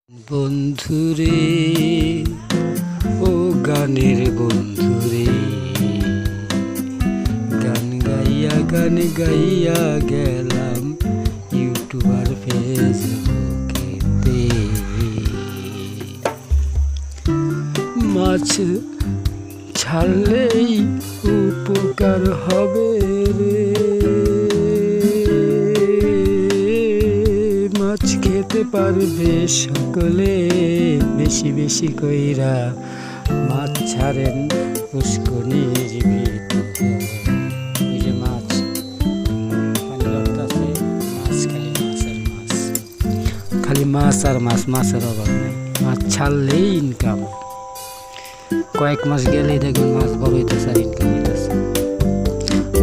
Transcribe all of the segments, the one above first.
বন্ধুরে ও গানের বন্ধুরে, গান গাইয়া গেলাম ইউটিউব আর ফেসবুকেতে। মাছ ছাড়লেই উপকার হবে রে, মাছ খেতে পারবে সকলে। বেশি বেশি কইরা মাছ ছাড়েন পুষ্করিণীর ভিতরে। এই যে মাছ খালি মাছ আর মাছ, মাছের অভাব নেই। মাছ ছাড়লেই ইনকাম, কয়েক মাস গেলেই দেখবেন মাছ বড় হইতেছে আর ইনকাম হইতেছে।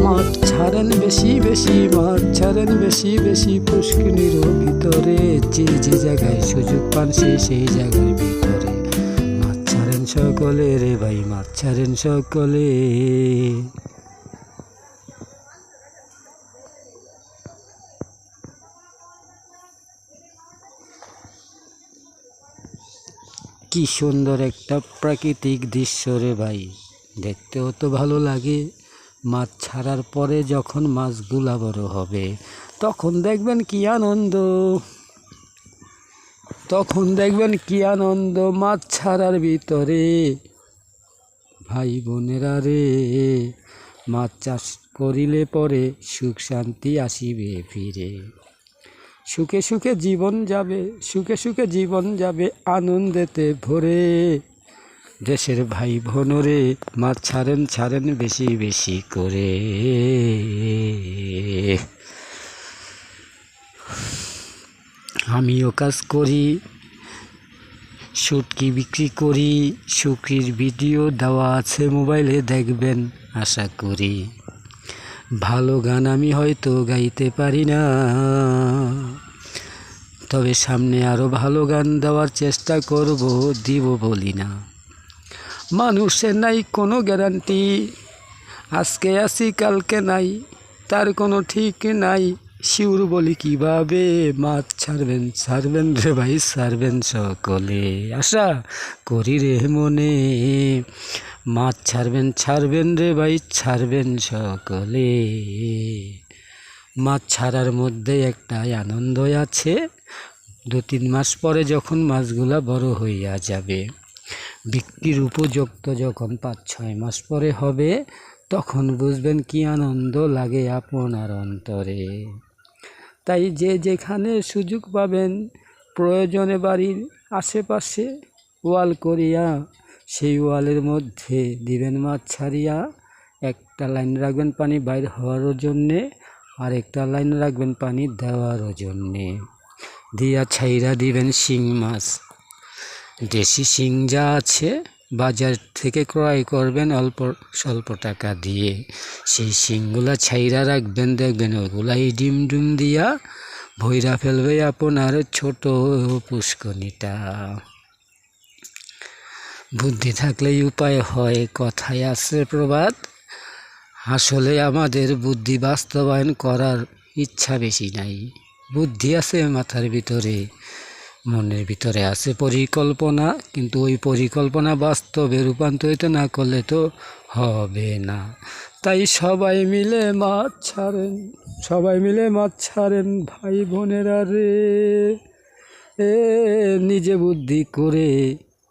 মাছ ছাড়েন বেশি বেশি, মাছ ছাড়েন বেশি বেশি পুষ্করিণীর ভিতরে। যে যে জায়গায় সুযোগ পান সেই জায়গার ভিতরে মাছ ছাড়েন সকলে রে ভাই, মাছ ছাড়েন সকলে। কি সুন্দর একটা প্রাকৃতিক দৃশ্য রে ভাই, দেখতেও তো ভালো লাগে। মাছ ছাড়ার পরে যখন মাছগুলা বড় হবে তখন দেখবেন কি আনন্দ, তখন দেখবেন কি আনন্দ মাছ ছাড়ার ভিতরে। ভাই বোনেরা রে, মাছ চাষ করিলে পরে সুখ শান্তি আসিবে ফিরে। সুখে সুখে জীবন যাবে, সুখে সুখে জীবন যাবে আনন্দেতে ভরে। দেশের ভাই বোনরে, মাছ ছাড়েন বেশি বেশি করে। আমিও কাজ করি, শুটকি বিক্রি করি, শুটকির ভিডিও দেওয়া আছে মোবাইলে, দেখবেন আশা করি। ভালো গান আমি হয়তো গাইতে পারি না, তবে সামনে আরও ভালো গান দেওয়ার চেষ্টা করব, দিব বলি না। মানুষের নাই কোনো গ্যারান্টি, আজকে আসি কালকে নাই, তার কোনো ঠিক নাই। শিউর বলি কিভাবে, মাছ ছাড়বেন রে ভাই, ছাড়বেন সকলে। আশা করি রে মনে, মাছ ছাড়বেন রে ভাই, ছাড়বেন সকলে। মাছ ছাড়ার মধ্যে একটা আনন্দ আছে। 2-3 মাস পরে যখন মাছগুলা বড় হইয়া যাবে, বিক্রির উপযুক্ত যখন 5-6 মাস পরে হবে, তখন বুঝবেন কি আনন্দ লাগে আপনার অন্তরে। তাই যে যেখানে সুযোগ পাবেন, প্রয়োজনে বাড়ির আশেপাশে ওয়াল করিয়া সেই ওয়ালের মধ্যে দিবেন মাছ ছাড়িয়া। একটা লাইন রাখবেন পানি বাইর হওয়ারও জন্যে, আর একটা লাইন রাখবেন পানি দেওয়ারও জন্যে। দিয়া ছাইরা দিবেন শিং মাছ। দেশি শিং যা আছে বাজার থেকে ক্রয় করবেন অল্প স্বল্প টাকা দিয়ে। সেই শিংগুলা ছাইরা রাখবেন, দেখবেন ওগুলাই ডিম দিয়া ভইরা ফেলবে আপনার ছোট পুষ্করিণীটা। বুদ্ধি থাকলেই উপায় হয়, কথায় আছে প্রবাদ। আসলে আমাদের বুদ্ধি বাস্তবায়ন করার ইচ্ছা বেশি নাই। বুদ্ধি আছে মাথার ভিতরে, মনের ভিতরে আছে পরিকল্পনা, কিন্তু ওই পরিকল্পনা বাস্তবে রূপান্তরিত না করলে তো হবে না। তাই সবাই মিলে মাছ ছাড়েন ভাই বোনেরা রে। নিজে বুদ্ধি করে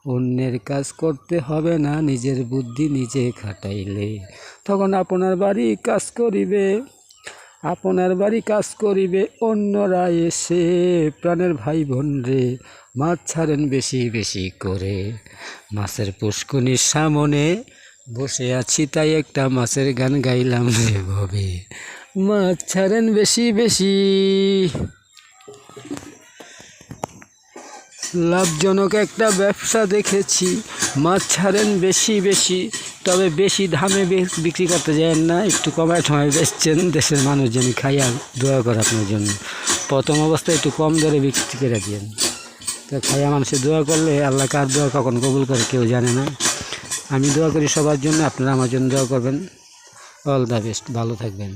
অন্যের কাজ করতে হবে না, নিজের বুদ্ধি নিজে খাটাইলে তখন আপনার বাড়ি কাজ করিবে অন্যরা এসে। প্রাণের ভাই বোন রে, মাছ ছাড়েন বেশি বেশি করে। মাছের পুষ্করিণীর সামনে বসে আছি, তাই একটা মাছের গান গাইলাম রে ভাবে। মাছ ছাড়েন বেশি বেশি, লাভজনক একটা ব্যবসা দেখেছি। মাছ ছাড়েন বেশি বেশি, তবে বেশি দামে বিক্রি করতে যায় না, একটু কমায় বেচছেন। দেশের মানুষ যেন খাইয়া দোয়া করে আপনার জন্য। প্রথম অবস্থায় একটু কম দরে বিক্রি করে দিয়েন, তো খাইয়া মানুষের দোয়া করলে আল্লাহ কার দোয়া কখন কবুল করে কেউ জানে না। আমি দোয়া করি সবার জন্য, আপনারা আমার জন্য দোয়া করবেন। অল দ্য বেস্ট, ভালো থাকবেন।